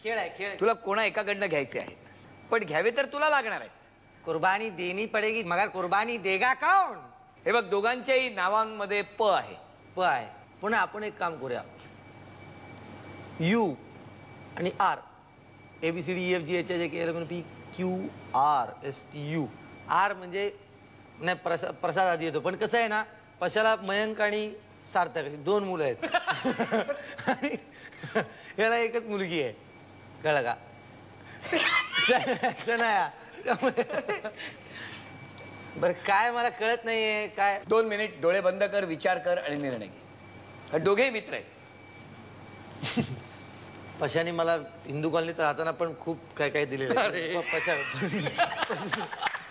खेळ आहे खेळ. तुला कोणा एकाकडनं घ्यायचे आहेत, पण घ्यावे तर तुला लागणार आहेत. कुर्बानी देनी पडेगी, मगर कुर्बानी देगा कौन? हे बघ, दोघांच्याही नावांमध्ये प आहे. प आहे. पुन्हा आपण एक काम करूया, यू आणि आर, ABCDEFGH PQRSTU. आर म्हणजे नाही प्रसाद आधी येतो, पण कसं आहे ना, पशाला मयंक आणि सार्थक अशी 2 मुलं आहेत आणि याला एकच मुलगी आहे, कळलं का? त्यामुळे बरं काय मला कळत नाहीये काय. 2 मिनिट डोळे बंद कर, विचार कर आणि निर्णय घे. दोघेही मित्र आहेत. पशाने मला हिंदू कॉलनीत राहताना पण खूप काय काय दिलेलं आहे.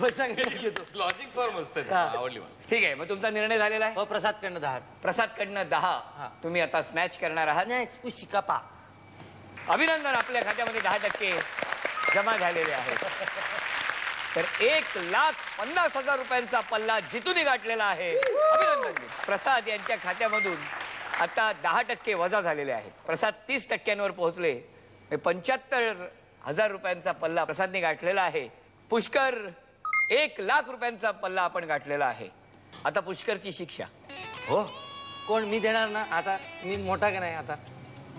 पशा घेतो. लॉजिक फॉर्म असते, आवडली मला. ठीक आहे, मग तुमचा निर्णय झालेला आहे. प्रसादकडनं 10. प्रसादकडनं 10 तुम्ही आता स्नॅच करणार आहात. शिकापा. अभिनंदन, आपल्या खात्यामध्ये 10% जमा झालेले आहेत. तर 1,50,000 रुपयांचा पल्ला जितून गाठलेला आहे. अभिनंदन. प्रसाद यांच्या खात्यामधून आता 10% वजा झालेले आहेत. प्रसाद 30%वर पोहोचले. 75,000 रुपयांचा पल्ला प्रसादने गाठलेला आहे. पुष्कर 1,00,000 रुपयांचा पल्ला आपण गाठलेला आहे. आता पुष्करची शिक्षा. हो, कोण? मी देणार ना. आता मी मोठा का नाही. आता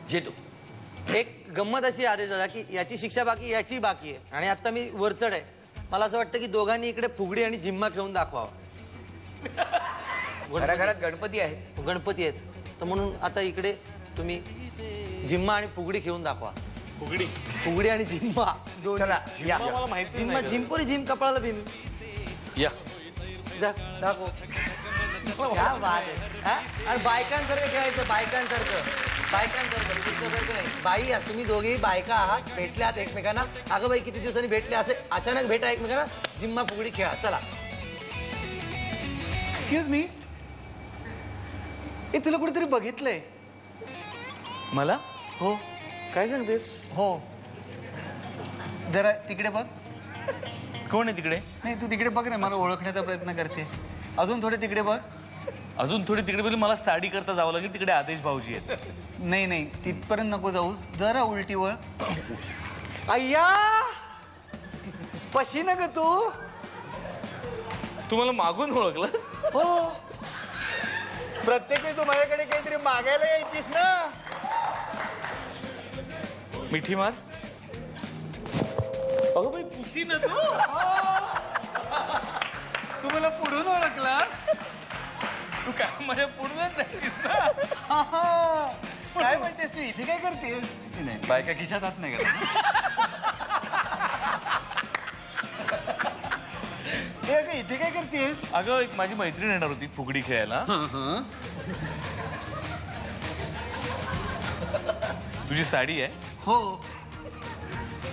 जितू एक गंमत अशी आदेश झाला की याची शिक्षा बाकी, याची बाकी आहे, आणि आता मी वरचढ आहे. मला असं वाटतं की दोघांनी इकडे फुगडी आणि जिम्मा खेळून दाखवावा. घराघरात गणपती आहेत. गणपती आहेत, तर म्हणून आता इकडे तुम्ही जिम्मा आणि फुगडी खेळून दाखवा. फुगडी आणि जिम्मा दोन. चला या. मला माहिती जिम्मा, जिंपोरी जिम, कपाळाला भीम. या दाखव. क्या बात आहे. आणि बायकांसारखं खेळायचं, बायकांसारखं नाही. बाई, तुम्ही दोघेही बायका आहात, भेटल्यात एकमेकांना. अगं बाई, किती दिवसांनी भेटले, असे अचानक भेटा एकमेकांना, जिम्मा फुगडी खेळा. चला. एक्सक्यूज मी, ए तुला कुठेतरी बघितलंय. मला हो काय सांगतेस? हो, जरा तिकडे बघ. कोण आहे तिकडे? नाही, तू तिकडे बघ ना, मला ओळखण्याचा प्रयत्न करते. अजून थोडे तिकडे बघ. अजून थोडी तिकडे बोलली, मला साडी करता जावं लागेल. तिकडे आदेश भाऊजी आहेत. नाही नाही, तिथपर्यंत नको जाऊस, जरा उलटी वळ. अय्या, पशी न ग तू. तू मला मागून ओळखलंस? हो, प्रत्येक वेळी तू माझ्याकडे काहीतरी मागायला यायचीस ना. मिठी मार. अगं बाई, पुशी ना तू. तू मला पुढून ओळखला. तू काय माझ्या पुढूनच जायचीस ना. काय म्हणतेस तू? इथे काय करतेस? नाही, बायका खिशात हात नाही करत. इथे काय करतेस? अगं, एक माझी मैत्रीण येणार होती फुगडी खेळायला. तुझी साडी आहे? हो.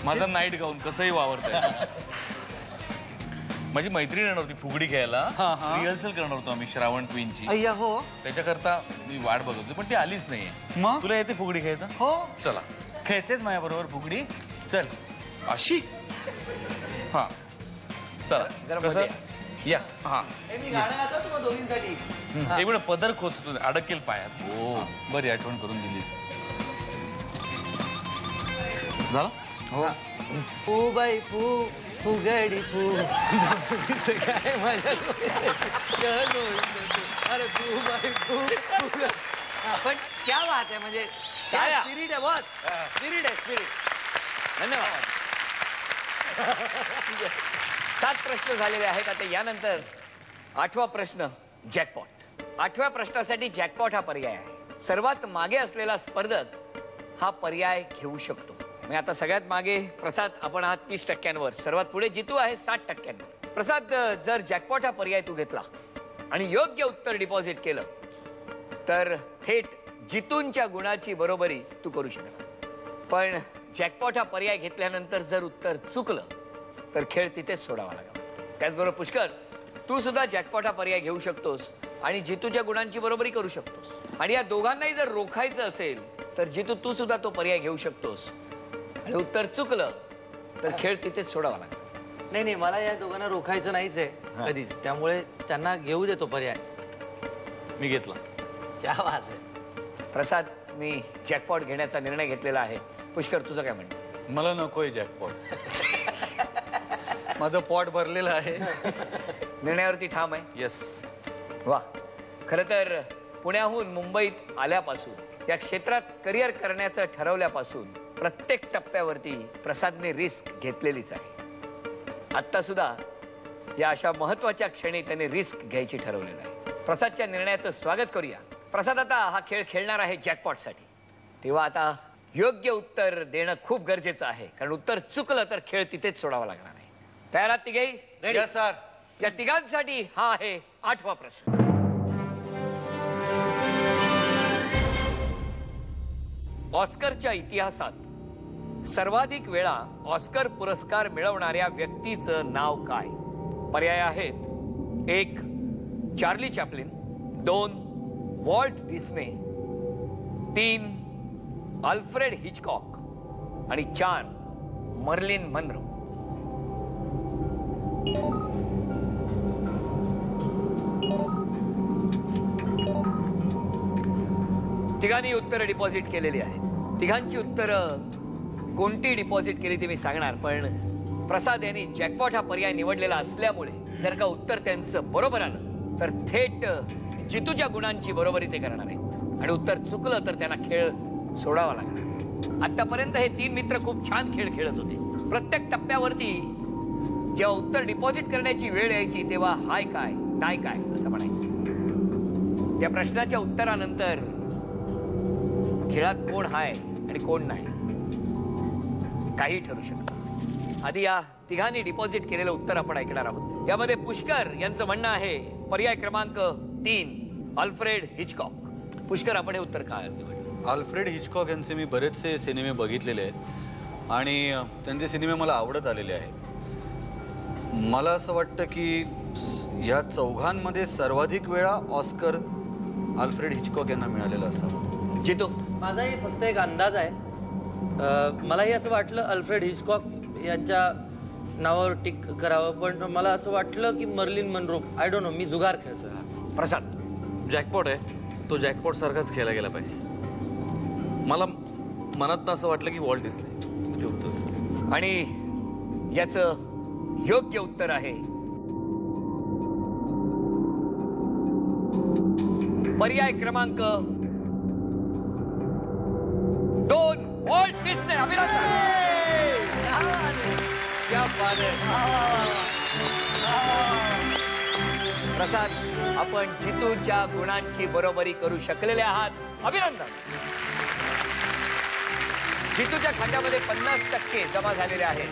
माझा नाईट गाऊन कसंही वावरतंय. माझी मैत्रीण येणार होती फुगडी खेळायला. रिहर्सल करणार होतो आम्ही श्रावण क्वीनची. अय्या, हो. त्याच्याकरता मी वाट बघत होती, पण ती आलीच नाहीये. मग तुला येते फुगडी खेळता? हो. चला, खेळतेच माझ्या बरोबर फुगडी? चल. अशी? हा, चला. कसं? या. हा, मी गाणं गातो तुम्हाला दोघींसाठी. एक वेळ पदर खोचतो, अडकेल पायात. हो, बरी आठवण करून दिली. झालं? हो. फू बाई फू, फुगडी फू. काय मजा. अरे फू बाई फू. पण क्या बात आहे, म्हणजे काय स्पिरिट आहे बॉस. स्पिरिट आहे, स्पिरिट. धन्यवाद. 7 प्रश्न झालेले आहेत. आता यानंतर 8वा प्रश्न, जॅकपॉट. 8व्या प्रश्नासाठी जॅकपॉट हा पर्याय आहे. सर्वात मागे असलेला स्पर्धक हा पर्याय घेऊ शकतो. म्हणजे आता सगळ्यात मागे प्रसाद, आपण आहात 30%वर. सर्वात पुढे जितू आहे 60%वर. प्रसाद, जर जॅकपॉट हा पर्याय तू घेतला आणि योग्य उत्तर डिपॉझिट केलं तर थेट जितूंच्या गुणाची बरोबरी तू करू शकता. पण जॅकपॉट हा पर्याय घेतल्यानंतर जर उत्तर चुकलं तर खेळ तिथेच सोडावा लागेल. त्याचबरोबर पुष्कर, तू सुद्धा जॅकपॉट हा पर्याय घेऊ शकतोस आणि जितूच्या गुणांची बरोबरी करू शकतोस. आणि या दोघांनाही जर रोखायचं असेल तर जितू, तू सुद्धा तो पर्याय घेऊ शकतोस. आणि उत्तर चुकलं तर खेळ तिथेच सोडावा लागेल. नाही, मला या दोघांना रोखायचं नाहीच आहे कधीच, त्यामुळे त्यांना घेऊ देतो पर्याय. मी घेतला. क्या बात आहे. प्रसाद, मी जॅकपॉट घेण्याचा निर्णय घेतलेला आहे. पुष्कर, तुझं काय म्हणणं? मला नकोय जॅकपॉट. माझं पॉट भरलेलं आहे. निर्णयावरती ठाम आहे. येस. वा. खरं तर पुण्याहून मुंबईत आल्यापासून या क्षेत्रात करिअर करण्याचं ठरवल्यापासून प्रत्येक टप्प्यावरती प्रसादने रिस्क घेतलेलीच आहे. आत्ता सुद्धा या अशा महत्वाच्या क्षणी त्याने रिस्क घ्यायची ठरवलेलं आहे. प्रसादच्या निर्णयाचं स्वागत करूया. प्रसाद आता हा खेळ खेळणार आहे जॅकपॉटसाठी. तेव्हा आता योग्य उत्तर देणं खूप गरजेचं आहे, कारण उत्तर चुकलं तर खेळ तिथेच सोडावा लागणार आहे. तयार आहात तिघेही? Yes, sir. या तिघांसाठी हा आहे 8वा प्रश्न. ऑस्करच्या इतिहासात सर्वाधिक वेळा ऑस्कर पुरस्कार मिळवणाऱ्या व्यक्तीचं नाव काय? पर्याय आहेत: 1. Charlie Chaplin, 2. Walt Disney, 3. Alfred Hitchcock आणि 4. Marilyn Monroe. तिघांनी उत्तरं डिपॉझिट केलेली आहेत. तिघांची उत्तरं कोणती डिपॉझिट केली ते मी सांगणार, पण प्रसाद यांनी जॅकपॉट हा पर्याय निवडलेला असल्यामुळे जर का उत्तर त्यांचं बरोबर आलं तर थेट जितूच्या गुणांची बरोबरी ते करणार आहेत, आणि उत्तर चुकलं तर त्यांना खेळ सोडावा लागणार. आतापर्यंत हे 3 मित्र खूप छान खेळ खेळत होते. प्रत्येक टप्प्यावरती जेव्हा उत्तर डिपॉझिट करण्याची वेळ यायची तेव्हा हाय काय नाही काय असं म्हणायचं. या प्रश्नाच्या उत्तरानंतर खेळात कोण हाय आणि कोण नाही काही ठरू शकतं. आधी या तिघांनी डिपॉझिट केलेलं उत्तर आपण ऐकणार आहोत. यामध्ये पुष्कर यांचं म्हणणं आहे पर्याय क्रमांक 3 अल्फ्रेड हिचकॉक. पुष्कर, आपण हे उत्तर काय निवडलं? अल्फ्रेड हिचकॉक यांचे मी बरेचसे सिनेमे बघितलेले आहेत आणि त्यांचे सिनेमे मला आवडत आलेले आहेत. मला असं वाटतं की या चौघांमध्ये सर्वाधिक वेळा ऑस्कर अल्फ्रेड हिचकॉक यांना मिळालेला असावा. जितू? माझाही फक्त एक अंदाज आहे. मलाही असं वाटलं अल्फ्रेड हिचकॉक यांच्या नावावर टिक करावं, पण मला असं वाटलं की Marilyn Monroe. I don't know, मी जुगार खेळतोय हा. प्रसाद? जॅकपॉट आहे तो जॅकपॉट सारखाच खेळला गेला पाहिजे. मला मनात असं वाटलं की वॉल्ट डिस्ने ते उत्तर. आणि याचं योग्य उत्तर आहे पर्याय क्रमांक 2 वॉल्ट डिस्ने. अभिनंदन. क्या बात आहे. प्रसाद, आपण जितूच्या गुणांची बरोबरी करू शकलेले आहात. अभिनंदन. जितूच्या खात्यामध्ये 50% जमा झालेले आहेत.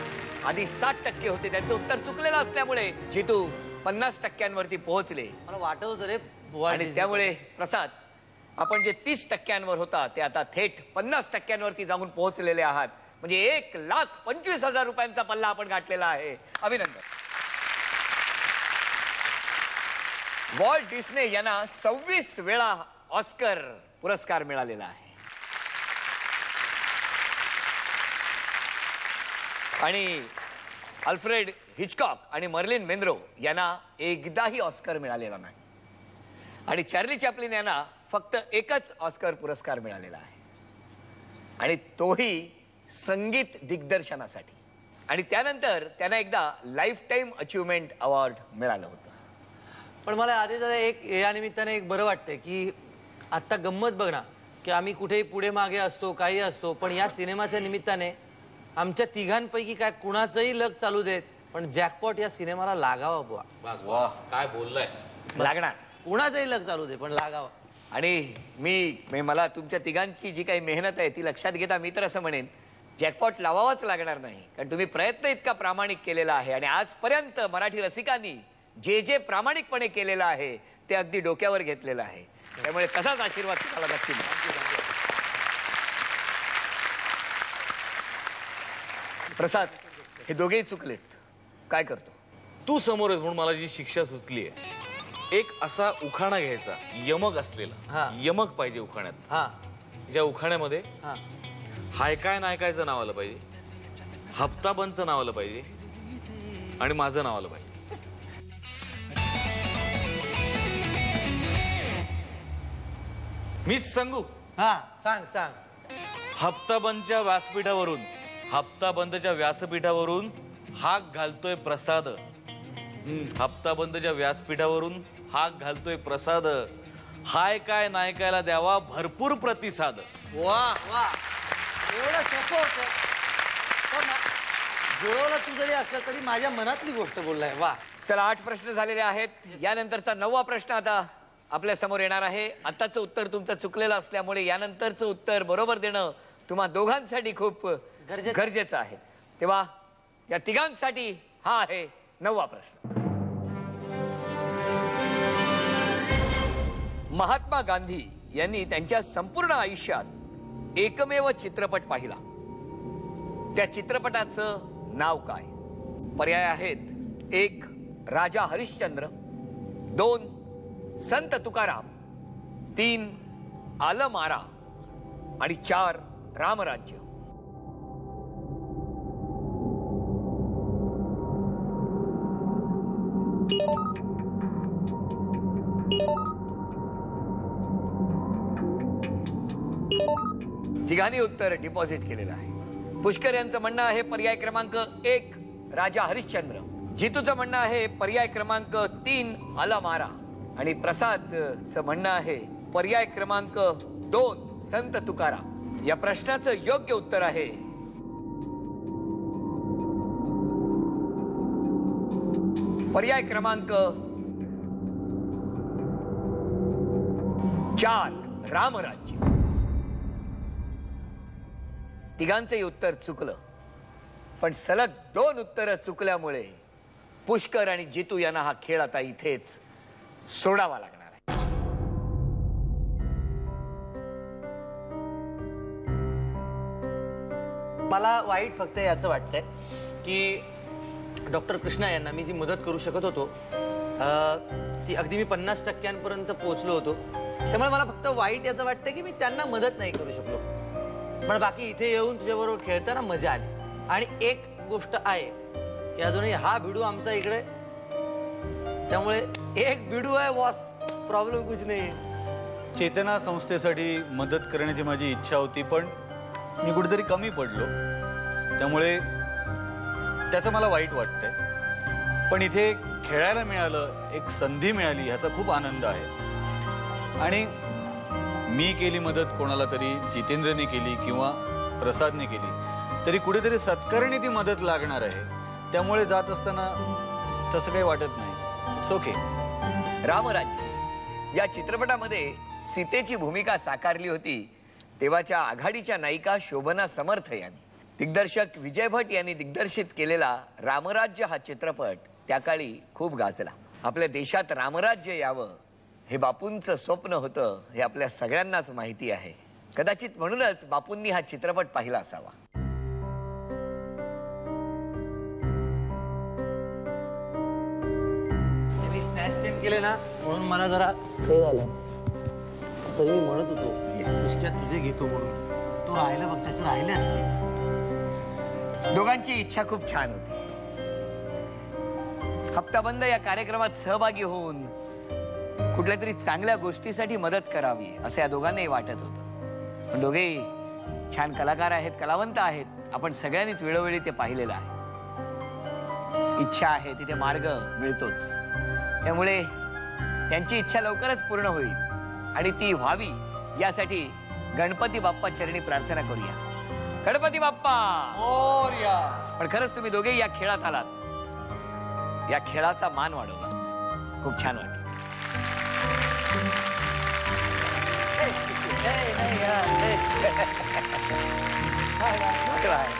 आधी 60% होते. त्यांचं उत्तर चुकलेलं असल्यामुळे जितू 50%वरती पोहोचले. मला वाटत होतं रे आणि त्यामुळे प्रसाद, आपण जे 30%वर होता ते आता थेट 50%वरती जाऊन पोहोचलेले आहात. म्हणजे 1,25,000 रुपयांचा पल्ला आपण गाठलेला आहे. अभिनंदन. वॉल्ट डिस्ने यांना 26 वेळा ऑस्कर पुरस्कार मिळालेला आहे. आणि अल्फ्रेड हिचकॉक आणि मर्लिन मेनरो यांना एकदाही ऑस्कर मिळालेला नाही. आणि चार्ली चॅप्लिन यांना फक्त एकच ऑस्कर पुरस्कार मिळालेला आहे, आणि तोही संगीत दिग्दर्शनासाठी. आणि त्यानंतर त्यांना एकदा लाईफ टाईम अचीवमेंट अवॉर्ड मिळालं होतं. पण मला आधी जरा एक या निमित्ताने एक बरं वाटतंय की आत्ता गंमत बघ ना की आम्ही कुठेही पुढे मागे असतो, काही असतो, पण या सिनेमाच्या निमित्ताने आमच्या तिघांपैकी काय कुणाचंही लक चालू देत पण जॅकपॉट या सिनेमाला लागावा बुवा. वाह, काय बोललाय. लागणार. कुणाचंही लक चालू दे पण लागावा. आणि मला तुमच्या तिघांची जी काही मेहनत आहे ती लक्षात घेता मी तर असं म्हणेन जॅकपॉट लावावाच लागणार नाही, कारण तुम्ही प्रयत्न इतका प्रामाणिक केलेला आहे. आणि आजपर्यंत मराठी रसिकांनी जे जे प्रामाणिकपणे केलेलं आहे ते अगदी डोक्यावर घेतलेलं आहे. त्यामुळे तसाच आशीर्वाद तुम्हाला नक्की मिळेल. प्रसाद, हे दोघेही चुकलेत. काय करतो? तू समोर आहेस म्हणून मला जी शिक्षा सुचली आहे, एक असा उखाणा घ्यायचा यमक हा. असलेला. यमक पाहिजे उखाण्यात. हा ज्या उखाण्यामध्ये हा हाय काय नाही कायचं नाव आलं पाहिजे, हप्ता बंदचं नाव आलं पाहिजे आणि माझं नाव आलं पाहिजे. मीच सांगू? हा सांग सांग. हप्ता बंदच्या व्यासपीठावरून हप्ता बंदच्या व्यासपीठावरून हाक घालतोय प्रसाद. हप्ता बंदच्या व्यासपीठावरून हाक घालतोय प्रसाद. हाय काय नायकाला द्यावा भरपूर प्रतिसाद. वा वा एवढं सोपं होतं पण जुळवलं तू जरी असलं तरी माझ्या मनातली गोष्ट बोललाय. वा. चला 8 प्रश्न झालेले आहेत. यानंतरचा 9वा प्रश्न आता आपल्या समोर येणार आहे. आताचं उत्तर तुमचं चुकलेलं असल्यामुळे यानंतरचं उत्तर बरोबर देणं तुम्हा दोघांसाठी खूप गरजेचं आहे. तेव्हा या तिघांसाठी हा आहे 9वा प्रश्न. महात्मा गांधी यांनी त्यांच्या संपूर्ण आयुष्यात एकमेव चित्रपट पाहिला. त्या चित्रपटाचं नाव काय? पर्याय आहेत: 1 राजा हरिश्चंद्र, 2 संत तुकाराम, 3 आलं मारा आणि 4 रामराज्य. तिघांनी उत्तर डिपॉझिट केलेलं आहे. पुष्कर यांचं म्हणणं आहे पर्याय क्रमांक 1 राजा हरिश्चंद्र. जितूचं म्हणणं आहे पर्याय क्रमांक 3 आला मारा. आणि प्रसादचं म्हणणं आहे पर्याय क्रमांक 2 संत तुकाराम. या प्रश्नाचं योग्य उत्तर आहे पर्याय क्रमांक 4 रामराज्य. तिघांचंही उत्तर चुकलं पण सलग 2 उत्तरं चुकल्यामुळे पुष्कर आणि जितू यांना हा खेळ आता इथेच सोडावा लागणार आहे. मला वाईट फक्त याचं वाटतंय की डॉक्टर कृष्णा यांना मी जी मदत करू शकत होतो ती अगदी मी 50% पोहोचलो होतो. त्यामुळे मला फक्त वाईट याचं वाटतंय की मी त्यांना मदत नाही करू शकलो. पण बाकी इथे येऊन तुझ्याबरोबर खेळताना मजा आली. आणि एक गोष्ट आहे की अजूनही हा भिडू आमचा इकडे, त्यामुळे एक भिडू आहे बॉस, प्रॉब्लेम कुछ नाही. चेतना संस्थेसाठी मदत करण्याची माझी इच्छा होती पण मी कुठेतरी कमी पडलो, त्यामुळे त्याचं मला वाईट वाटतंय. पण इथे खेळायला मिळालं, एक संधी मिळाली, ह्याचा खूप आनंद आहे. आणि मी केली मदत कोणाला तरी, जितेंद्रने केली किंवा प्रसादने केली तरी कुठेतरी सत्कारणी ती मदत लागणार आहे. त्यामुळे जात असताना तसं काही वाटत नाही. It's okay. रामराज्य या चित्रपटामध्ये सीतेची भूमिका साकारली होती तेव्हाच्या आघाडीच्या नायिका शोभना समर्थ यांनी. दिग्दर्शक विजय भट यांनी दिग्दर्शित केलेला रामराज्य हा चित्रपट त्या काळी खूप गाजला. आपल्या देशात रामराज्य यावं हे बापूंचं स्वप्न होतं हे आपल्या सगळ्यांनाच माहिती आहे. कदाचित म्हणूनच बापूंनी हा चित्रपट पाहिला असावा. मी स्नॅच टेन केले ना म्हणून मला जरा हे झालं. तरी मी म्हणत होतो दुसऱ्या तुझे घेतो म्हणून. तो राहिला बघ, त्याचं राहिले असते. दोघांची इच्छा खूप छान होती. हप्ताबंद या कार्यक्रमात सहभागी होऊन कुठल्या तरी चांगल्या गोष्टीसाठी मदत करावी असं या दोघांनाही वाटत होतं. पण दोघेही छान कलाकार आहेत, कलावंत आहेत. आपण सगळ्यांनीच वेळोवेळी ते पाहिलेलं आहे. इच्छा आहे तिथे मार्ग मिळतोच. त्यामुळे त्यांची इच्छा लवकरच पूर्ण होईल आणि ती व्हावी यासाठी गणपती बाप्पा चरणी प्रार्थना करूया. गणपती बाप्पा मोरया. पण खरंच तुम्ही दोघेही या खेळात आलात, या खेळाचा मान वाढवला. खूप छान वाटलं. नाही यार, आहे.